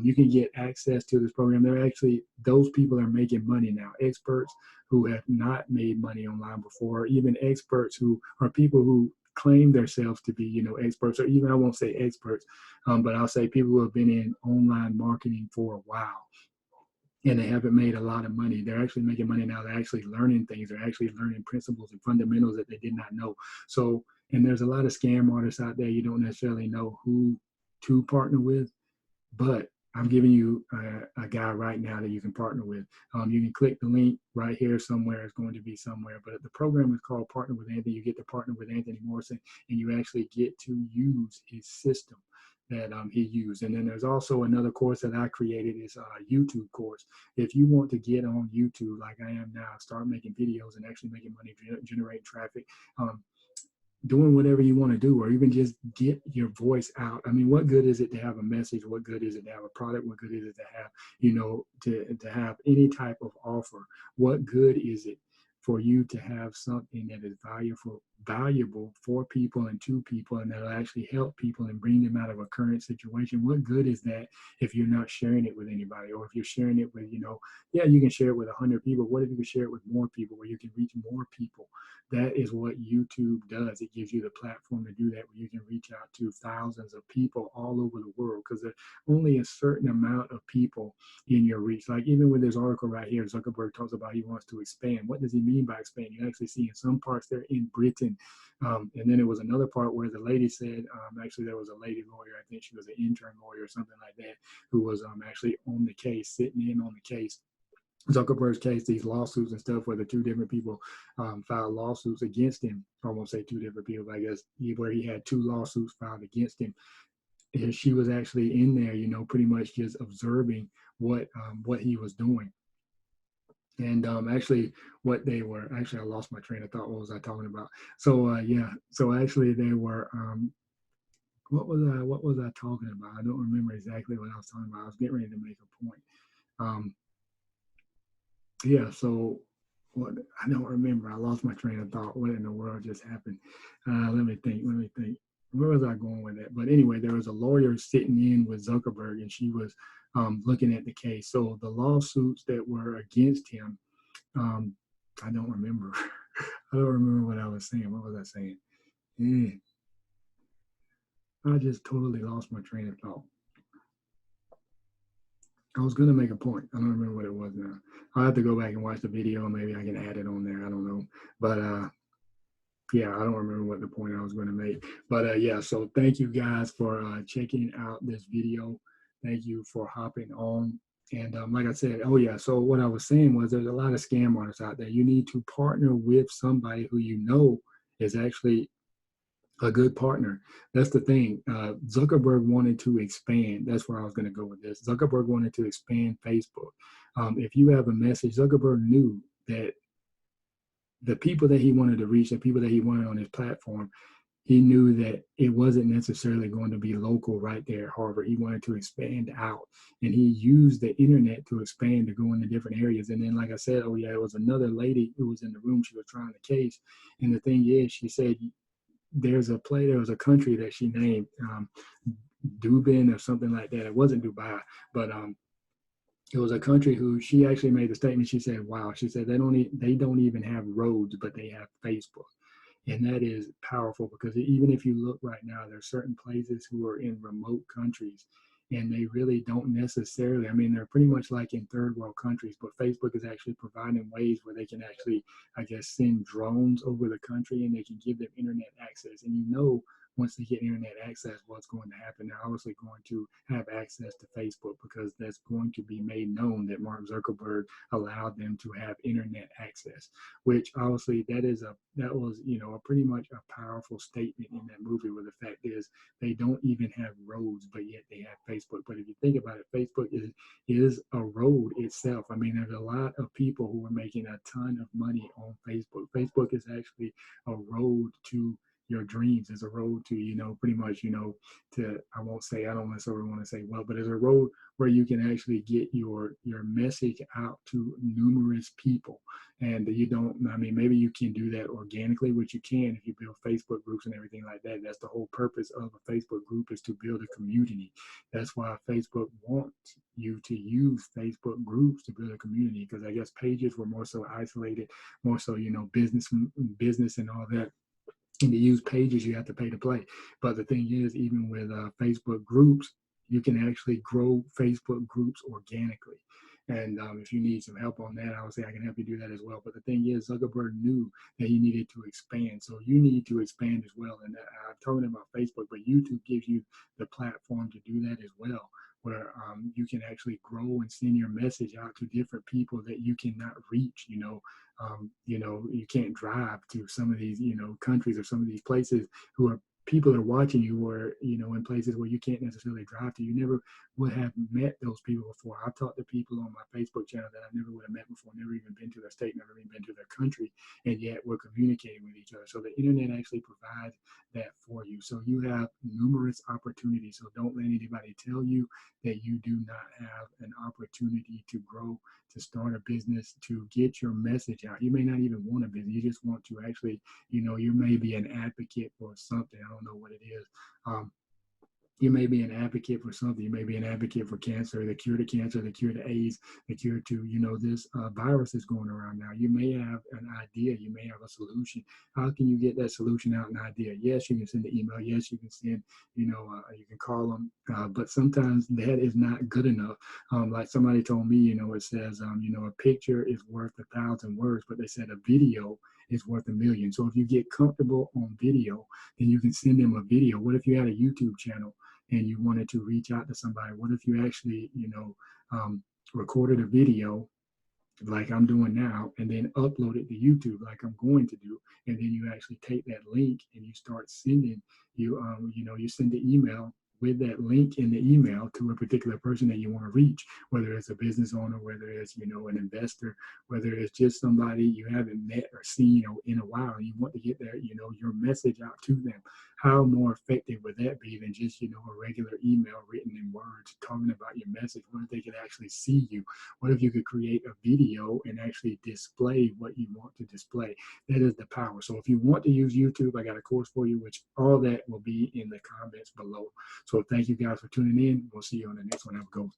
You can get access to this program. They're actually, those people are making money now. Experts who have not made money online before, even experts who are people who claim themselves to be, experts, or even I won't say experts, but I'll say people who have been in online marketing for a while and they haven't made a lot of money. They're actually making money now. They're actually learning things. They're actually learning principles and fundamentals that they did not know. So, and there's a lot of scam artists out there. You don't necessarily know who to partner with, but I'm giving you a guy right now that you can partner with. You can click the link right here somewhere. It's going to be somewhere. But the program is called Partner with Anthony. You get to partner with Anthony Morrison, and you actually get to use his system that he used. And then there's also another course that I created is a YouTube course. If you want to get on YouTube like I am now, start making videos and actually making money, generate traffic, doing whatever you want to do, or even just get your voice out. I mean, what good is it to have a message? What good is it to have a product? What good is it to have, to have any type of offer? What good is it for you to have something that is valuable for people and to people, and that'll actually help people and bring them out of a current situation? What good is that if you're not sharing it with anybody, or if you're sharing it with, yeah, you can share it with 100 people. What if you can share it with more people, where you can reach more people? That is what YouTube does. It gives you the platform to do that, where you can reach out to thousands of people all over the world, because there's only a certain amount of people in your reach. Like even with this article right here, Zuckerberg talks about he wants to expand. What does he mean by expand? You actually see in some parts they're in Britain. And then it was another part where the lady said, actually there was a lady lawyer, I think she was an intern lawyer or something like that, who was actually on the case, sitting in on the case. Zuckerberg's case, these lawsuits and stuff, where the two different people filed lawsuits against him. I won't say two different people, I guess, where he had two lawsuits filed against him. And she was actually in there, pretty much just observing what he was doing. And actually, what they were actually, I lost my train of thought. What was I talking about? So yeah, so actually they were. What was I talking about? I don't remember exactly what I was talking about. I was getting ready to make a point. Yeah, so what, I don't remember. I lost my train of thought. What in the world just happened? Let me think. Let me think. Where was I going with that? But anyway, there was a lawyer sitting in with Zuckerberg, and she was looking at the case. So the lawsuits that were against him, um, I don't remember. I don't remember what I was saying. What was I saying? Yeah, I just totally lost my train of thought. I was gonna make a point. I don't remember what it was now. I'll have to go back and watch the video. Maybe I can add it on there. I don't know. But yeah, I don't remember what the point I was going to make. But yeah, so thank you guys for checking out this video. Thank you for hopping on. And like I said, oh yeah, so what I was saying was there's a lot of scam artists out there. You need to partner with somebody who you know is actually a good partner. That's the thing. Zuckerberg wanted to expand. That's where I was going to go with this. Zuckerberg wanted to expand Facebook. If you have a message, Zuckerberg knew that the people that he wanted to reach, the people that he wanted on his platform, he knew that it wasn't necessarily going to be local right there at Harvard. He wanted to expand out, and he used the internet to expand to go into different areas. And then, like I said, oh yeah, it was another lady who was in the room. She was trying the case, and the thing is, she said there was a country that she named Dubin or something like that. It wasn't Dubai, but it was a country who she actually made the statement. She said, "Wow," she said they don't even have roads, but they have Facebook. And that is powerful because even if you look right now, there's certain places who are in remote countries and they really don't necessarily, I mean, they're pretty much like in third world countries, but Facebook is actually providing ways where they can actually, I guess, send drones over the country and they can give them internet access. And you know, once they get internet access, what's going to happen? They're obviously going to have access to Facebook because that's going to be made known that Mark Zuckerberg allowed them to have internet access, which obviously that was, you know, a pretty much a powerful statement in that movie where the fact is they don't even have roads, but yet they have Facebook. But if you think about it, Facebook is a road itself. I mean, there's a lot of people who are making a ton of money on Facebook. Facebook is actually a road to your dreams. Is a road to, you know, pretty much, you know, to, I won't say, I don't necessarily want to say well, but it's a road where you can actually get your message out to numerous people. And you don't, I mean, maybe you can do that organically, which you can if you build Facebook groups and everything like that. That's the whole purpose of a Facebook group, is to build a community. That's why Facebook wants you to use Facebook groups to build a community, because I guess pages were more so isolated, more so, you know, business and all that. And to use pages, you have to pay to play. But the thing is, even with Facebook groups, you can actually grow Facebook groups organically. And if you need some help on that, I would say I can help you do that as well. But the thing is, Zuckerberg knew that he needed to expand. So you need to expand as well. And I'm talking about Facebook, but YouTube gives you the platform to do that as well, where you can actually grow and send your message out to different people that you cannot reach. You know, you can't drive to some of these, you know, countries or some of these places who are people are watching you, or, you know, in places where you can't necessarily drive to. You never would have met those people before. I've talked to people on my Facebook channel that I never would have met before, never even been to their state, never even been to their country, and yet we're communicating with each other. So the internet actually provides that for you. So you have numerous opportunities. So don't let anybody tell you that you do not have an opportunity to grow, to start a business, to get your message out. You may not even want a business. You just want to actually, you know, you may be an advocate for something. I don't know what it is. You may be an advocate for something. You may be an advocate for cancer, the cure to cancer, the cure to AIDS, the cure to, you know, this virus is going around now. You may have an idea. You may have a solution. How can you get that solution out, an idea? Yes, you can send an email. Yes, you can send, you know, you can call them. But sometimes that is not good enough. Like somebody told me, you know, it says, you know, a picture is worth 1,000 words, but they said a video is worth 1,000,000. So if you get comfortable on video, then you can send them a video. What if you had a YouTube channel and you wanted to reach out to somebody? What if you actually, you know, recorded a video like I'm doing now, and then upload it to YouTube like I'm going to do, and then you actually take that link and you start sending, you know, you send the email with that link in the email to a particular person that you want to reach, whether it's a business owner, whether it's, an investor, whether it's just somebody you haven't met or seen in a while, you want to get their, your message out to them. How more effective would that be than just, a regular email written in words talking about your message? What if they could actually see you? What if you could create a video and actually display what you want to display? That is the power. So if you want to use YouTube, I got a course for you, which all that will be in the comments below. So thank you guys for tuning in. We'll see you on the next one. Have a go.